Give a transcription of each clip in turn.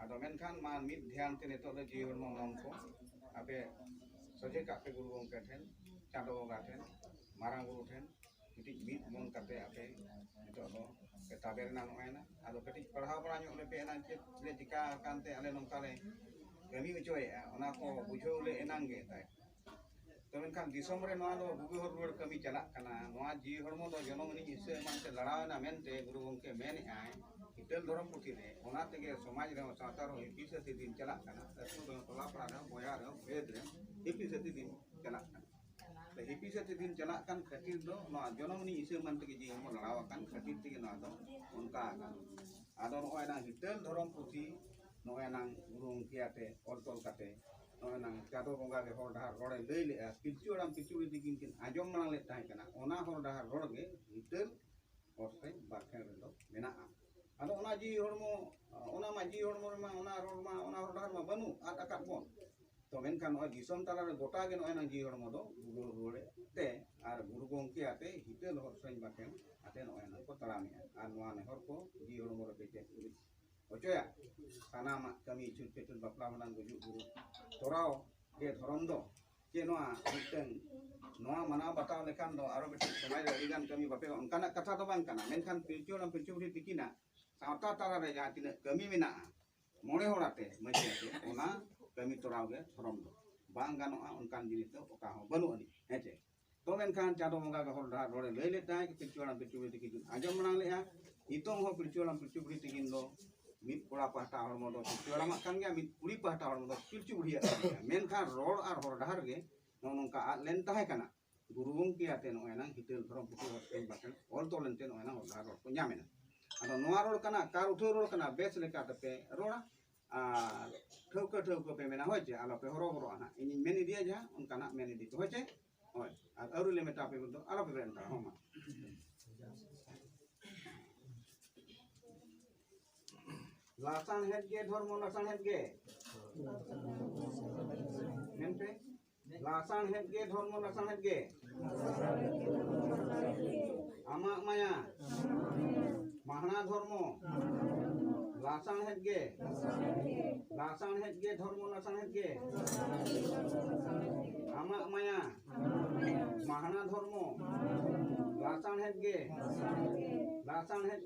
Ado menkan man mid ध्यान te neto le jiwon mom ko ape soje ka pe guru gongke ten chando ga ten marang guru ten titik mid mon kate ape neto lo ke taber na noena ado ketik parha para nyok le pe na chit le jika kante ale nong kale kami ucoy ona ko bujau le enang ge tai to menkan disom re noa do bugu hor kami chalak kana noa ji hormo do jono mani ise man te laraw na mente guru gongke men ai itel dorom puti ne ona tege samaj re satar ho ipise te din chalak kana tu do tola para boya re bed re ipise te din chalak kana le ipise te din chalak kan khatir do noa jono mani ise man tege ji hormo laraw kan khatir tege na do unka kan ado noa na itel dorom puti noa nang guru gongke ate ortol kate nang jado bonga ge hor dahar rode lei le pilchu ram pilchu di kin ajom malang le tai kana ona hor dahar rod ge itel orse barkhen rendo mena ado ona ji hormo ona ma ji hormo ma ona rod ma ona hor dahar ma banu at akat bon to menkan oi disom tala re gota ge no nang ji hormo do guru rode te ar guru gongke ate itel hor sen barkhen ate no nang ko talami ar noa ne hor ko ji hormo re pete ocoya sanama kami cut petun bapla menang bujuk guru torau ke thorom do ke noa miteng noa mana batao lekan do aro betul samai rigan kami bape onkana kata do bang kana menkan pilcu ram pilcu ri tikina sauta tara re jaha tina kami mena mone horate maji ate ona kami torau ge thorom do bang ganoa onkan jinis do oka ho banu ani hece to menkan chado monga ga hor dahar rode lei le tai pilcu ram pilcu ri tikin ajam menang le a itong ho pilcu ram pilcu ri tikin do mit pura pahta hormo do pilcu ramak kan ge mit puri pahta hormo do pilcu buriya menkan rod ar hor dahar ge nongka at len tahe kana guru gongke ate no enang hitel thorom putu hoten bakan ol to lente no enang hor dahar ko nyamena ado noa rod kana kar utho rod kana bes leka tepe roda thauka pe mena hoje alo pe horo horo ana ini meni dia ja onkana meni di hoje oi ar aru le meta pe do alo pe renta homa lasan het ge dhormo lasan het ge mente lasan het ge dhormo lasan het ge amak maya mahana dhormo lasan het ge dhormo lasan het ge amak maya mahana dhormo lasan het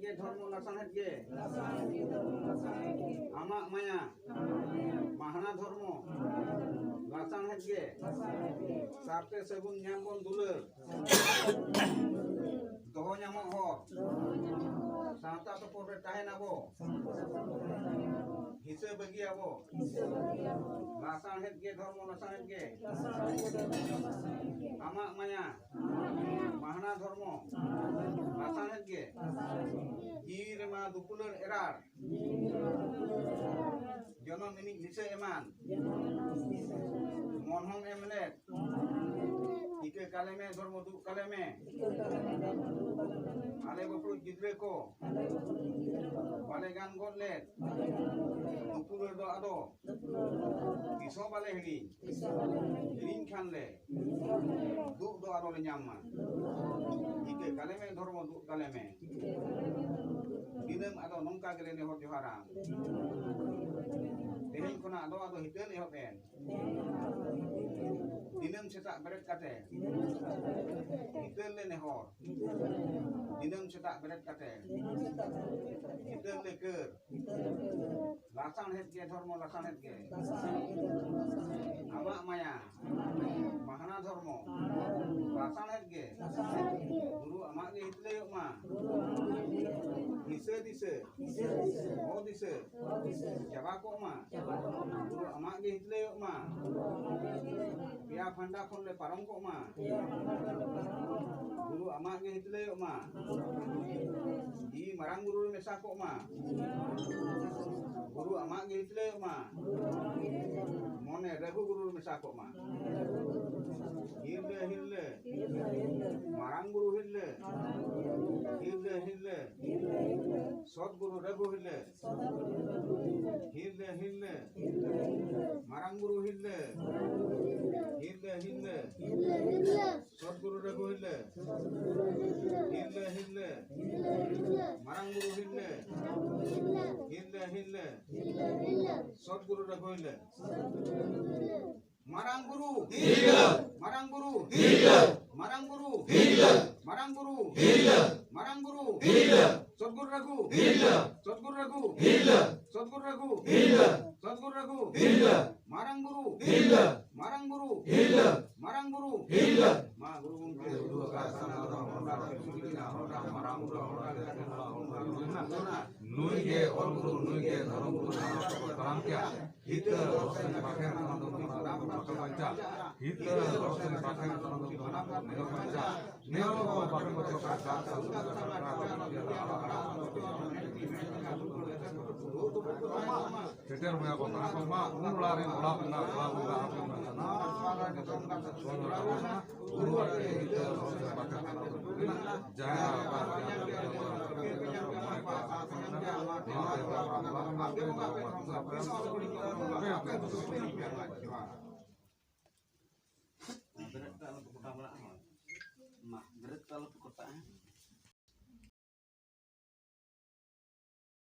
ge dhormo lasan het ge amak maya mahana dhormo lasan het ge sarte segun nyambon duleur doho nyamok hor santa topor re tahen abo hise bagi abo lasan het ge dhormo lasan het ge amak maya mahana dhormo lasan het ge hir ma dupulur erar jonon ini hise eman monhong emlet ike kaleme dhormo du kaleme ale bapru gidre ko bale gan godlet dupulur do ado iso bale hiring khan le du do ado le nyamma ike kaleme dhormo du kaleme dinam ado nongka gele ne hor joharam tehing kona ado hitel ehok en dinam setak beret kate hitel le nehor dinam setak beret kate hitel le ker lasan het ge dhormo lasan het ge amak maya mahana dhormo lasan het ge guru amak ge hitle yok ma dise oh dise jaba ko ma guru amak ge hitle yok ma pia phanda khon le parong ko ma guru amak ge hitle yok ma di marang guru mesa ko ma guru amak ge hitle yok ma mone rehu guru mesa ko ma hille marang guru hille sot guru rehu hille marang guru hille sot guru rehu hille marang guru hille Hille Sotguru Ragoile Marang Guru Marang Guru Marang Guru Marang Guru Marang Guru Sotguru Ragu Sotguru Ragu Sotguru Ragu Sotguru Ragu Marang Guru Marang Guru Marang Guru Ma Guru Guru Marang Guru Nui ke All Guru Nui ke Dharam Guru Dharam kya Hita Rosani Pakai Dharam Guru Dharam Panca Hita Rosani Pakai Dharam Guru Dharam Panca Nero Pakai Guru Keter punya kota koma mulai mulak nak lalu lalu guru ada itu jangan